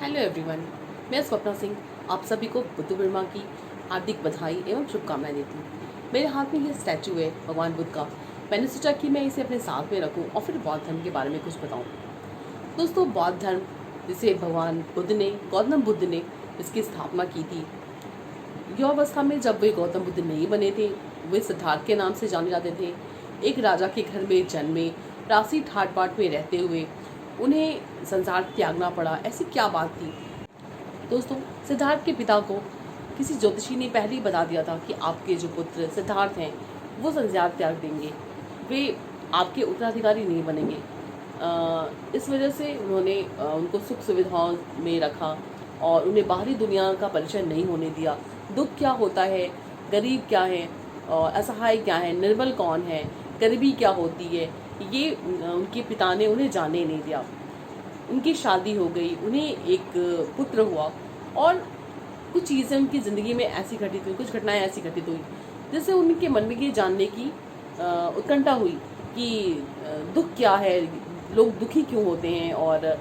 Hello everyone, मैं स्वप्ना सिंह आप सभी को बुद्ध पूर्णिमा की हार्दिक बधाई एवं शुभकामनाएं देती हूँ। मेरे हाथ में ये स्टैचू है भगवान बुद्ध का। मैंने सोचा कि मैं इसे अपने साथ में रखूँ और फिर बौद्ध धर्म के बारे में कुछ बताऊँ। दोस्तों, बौद्ध धर्म जिसे भगवान बुद्ध ने, गौतम बुद्ध ने इसकी स्थापना की थी। युवावस्था में जब वे गौतम बुद्ध नहीं बने थे, वे सिद्धार्थ के नाम से जाने जाते थे। एक राजा के घर में जन्मे, राशि ठाट बाट में रहते हुए उन्हें संसार त्यागना पड़ा। ऐसी क्या बात थी दोस्तों? सिद्धार्थ के पिता को किसी ज्योतिषी ने पहले ही बता दिया था कि आपके जो पुत्र सिद्धार्थ हैं वो संसार त्याग देंगे, वे आपके उत्तराधिकारी नहीं बनेंगे। इस वजह से उन्होंने उनको सुख सुविधाओं में रखा और उन्हें बाहरी दुनिया का परिचय नहीं होने दिया। दुख क्या होता है, गरीब क्या है, असहाय क्या है, निर्बल कौन है, गरीबी क्या होती है, ये उनके पिता ने उन्हें जानने नहीं दिया। उनकी शादी हो गई, उन्हें एक पुत्र हुआ और कुछ चीज़ें उनकी ज़िंदगी में ऐसी घटित हुई, कुछ घटनाएं ऐसी घटित हुई जिससे उनके मन में ये जानने की उत्कंठा हुई कि दुख क्या है, लोग दुखी क्यों होते हैं और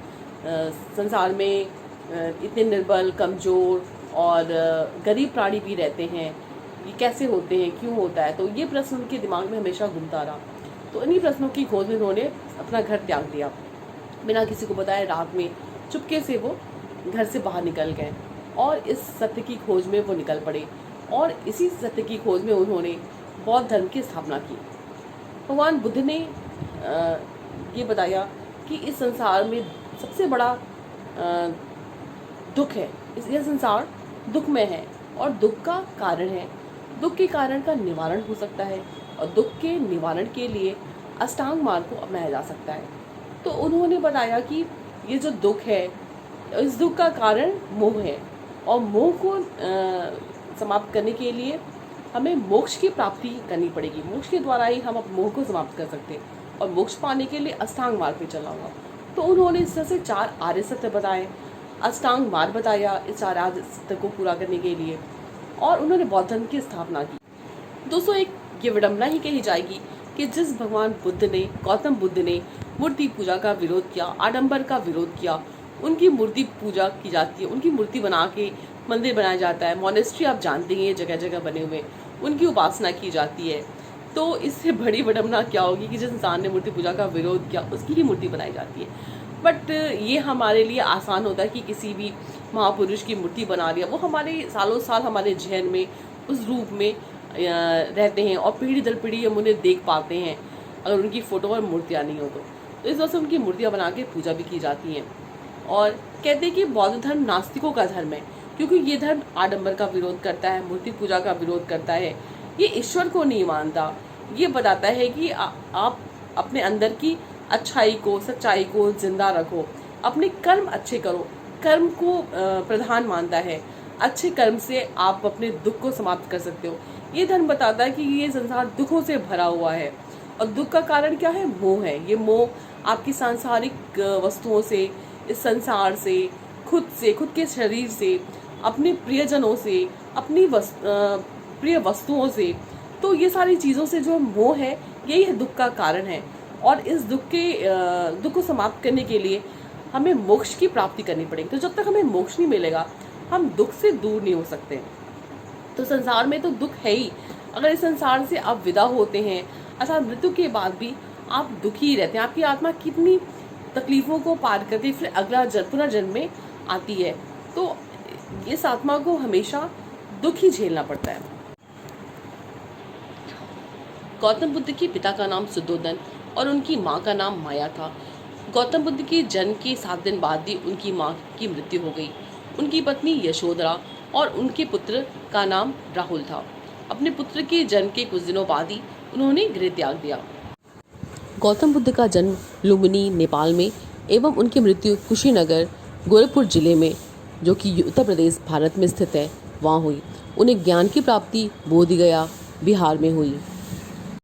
संसार में इतने निर्बल, कमज़ोर और गरीब प्राणी भी रहते हैं, ये कैसे होते हैं, क्यों होता है। तो ये प्रश्न उनके दिमाग में हमेशा घूमता रहा। तो इन्हीं प्रश्नों की खोज में उन्होंने अपना घर त्याग दिया। बिना किसी को बताए रात में चुपके से वो घर से बाहर निकल गए और इस सत्य की खोज में वो निकल पड़े और इसी सत्य की खोज में उन्होंने बौद्ध धर्म की स्थापना की। भगवान बुद्ध ने ये बताया कि इस संसार में सबसे बड़ा दुख है, यह संसार दुखमय है और दुख का कारण है। दुख के कारण का निवारण हो सकता है और दुख के निवारण के लिए अष्टांग मार्ग को अपनाया जा सकता है। तो उन्होंने बताया कि ये जो दुख है, इस दुख का कारण मोह है और मोह को समाप्त करने के लिए हमें मोक्ष की प्राप्ति करनी पड़ेगी। मोक्ष के द्वारा ही हम मोह को समाप्त कर सकते हैं और मोक्ष पाने के लिए अष्टांग मार्ग पे चलना होगा। तो उन्होंने इस तरह से 4 आर्य सत्य बताए, अष्टांग मार्ग बताया इस 4 आर्य सत्य को पूरा करने के लिए, और उन्होंने बौद्ध धर्म की स्थापना की। दोस्तों, एक ये विडंबना ही कही जाएगी कि जिस भगवान बुद्ध ने, गौतम बुद्ध ने मूर्ति पूजा का विरोध किया, आडंबर का विरोध किया, उनकी मूर्ति पूजा की जाती है, उनकी मूर्ति बना के मंदिर बनाया जाता है, मॉनेस्ट्री आप जानते हैं जगह जगह बने हुए, उनकी उपासना की जाती है। तो इससे बड़ी विडंबना क्या होगी कि जिस इंसान ने मूर्ति पूजा का विरोध किया उसकी ही मूर्ति बनाई जाती है। बट ये हमारे लिए आसान होता है कि किसी भी महापुरुष की मूर्ति बना लिया, वो हमारे सालों साल हमारे जहन में उस रूप में रहते हैं और पीढ़ी दर पीढ़ी हम उन्हें देख पाते हैं अगर उनकी फ़ोटो और मूर्तियाँ नहीं हो तो इस वजह से उनकी मूर्तियाँ बना के पूजा भी की जाती हैं। और कहते हैं कि बौद्ध धर्म नास्तिकों का धर्म है क्योंकि ये धर्म आडंबर का विरोध करता है, मूर्ति पूजा का विरोध करता है, ये ईश्वर को नहीं मानता। ये बताता है कि आप अपने अंदर की अच्छाई को, सच्चाई को जिंदा रखो, अपने कर्म अच्छे करो, कर्म को प्रधान मानता है। अच्छे कर्म से आप अपने दुख को समाप्त कर सकते हो। ये धर्म बताता है कि ये संसार दुखों से भरा हुआ है और दुख का कारण क्या है? मोह है। ये मोह आपकी सांसारिक वस्तुओं से, इस संसार से, खुद के शरीर से, अपने प्रियजनों से, अपनी प्रिय वस्तुओं से, तो ये सारी चीज़ों से जो मोह है यही है दुख का कारण है। और इस दुख को समाप्त करने के लिए हमें मोक्ष की प्राप्ति करनी पड़ेगी। तो जब तक हमें मोक्ष नहीं मिलेगा हम दुख से दूर नहीं हो सकते। तो संसार में तो दुख है ही। अगर इस संसार से आप विदा होते हैं अर्थात मृत्यु के बाद भी आप दुखी ही रहते हैं। आपकी आत्मा कितनी तकलीफ़ों को पार करके फिर अगला पुनर्जन्म में आती है, तो इस आत्मा को हमेशा दुख ही झेलना पड़ता है। गौतम बुद्ध के पिता का नाम सुद्धोधन और उनकी माँ का नाम माया था। गौतम बुद्ध के जन्म के 7 दिन बाद ही उनकी माँ की मृत्यु हो गई। उनकी पत्नी यशोधरा और उनके पुत्र का नाम राहुल था। अपने पुत्र के जन्म के कुछ दिनों बाद ही उन्होंने गृह त्याग दिया। गौतम बुद्ध का जन्म लुम्बिनी, नेपाल में एवं उनकी मृत्यु कुशीनगर, गोरखपुर जिले में, जो कि उत्तर प्रदेश, भारत में स्थित है, वहाँ हुई। उन्हें ज्ञान की प्राप्ति बोधगया, बिहार में हुई।